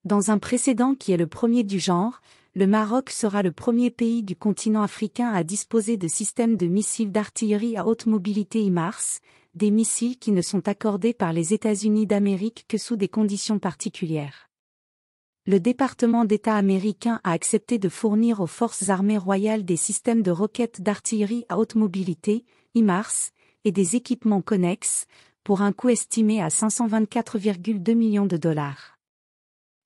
Dans un précédent qui est le premier du genre, le Maroc sera le premier pays du continent africain à disposer de systèmes de missiles d'artillerie à haute mobilité HIMARS, des missiles qui ne sont accordés par les États-Unis d'Amérique que sous des conditions particulières. Le département d'État américain a accepté de fournir aux forces armées royales des systèmes de roquettes d'artillerie à haute mobilité, HIMARS, et des équipements connexes, pour un coût estimé à 524,2 millions de dollars.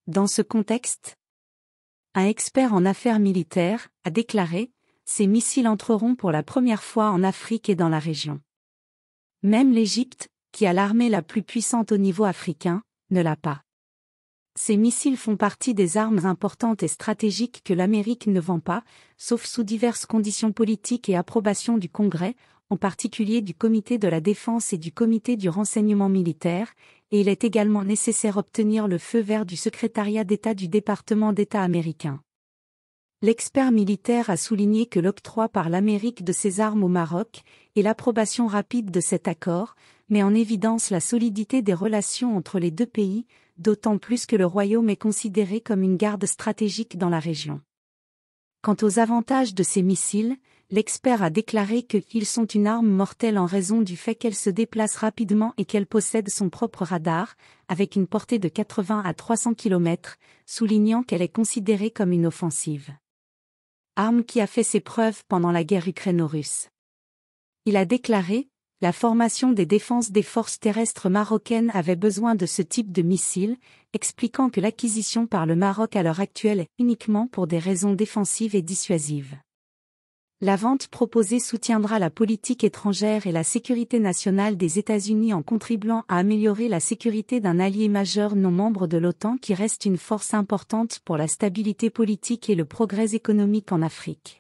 Dans ce contexte, un expert en affaires militaires a déclaré « Ces missiles entreront pour la première fois en Afrique et dans la région. Même l'Égypte, qui a l'armée la plus puissante au niveau africain, ne l'a pas. Ces missiles font partie des armes importantes et stratégiques que l'Amérique ne vend pas, sauf sous diverses conditions politiques et approbation du Congrès, en particulier du Comité de la Défense et du Comité du Renseignement militaire, et il est également nécessaire d'obtenir le feu vert du secrétariat d'État du département d'État américain. » L'expert militaire a souligné que l'octroi par l'Amérique de ces armes au Maroc, et l'approbation rapide de cet accord, met en évidence la solidité des relations entre les deux pays, d'autant plus que le Royaume est considéré comme une garde stratégique dans la région. Quant aux avantages de ces missiles, l'expert a déclaré qu'ils sont une arme mortelle en raison du fait qu'elle se déplace rapidement et qu'elle possède son propre radar, avec une portée de 80 à 300 km, soulignant qu'elle est considérée comme une offensive. Arme qui a fait ses preuves pendant la guerre ukraino-russe. Il a déclaré « La formation des défenses des forces terrestres marocaines avait besoin de ce type de missiles », expliquant que l'acquisition par le Maroc à l'heure actuelle est uniquement pour des raisons défensives et dissuasives. La vente proposée soutiendra la politique étrangère et la sécurité nationale des États-Unis en contribuant à améliorer la sécurité d'un allié majeur non membre de l'OTAN qui reste une force importante pour la stabilité politique et le progrès économique en Afrique.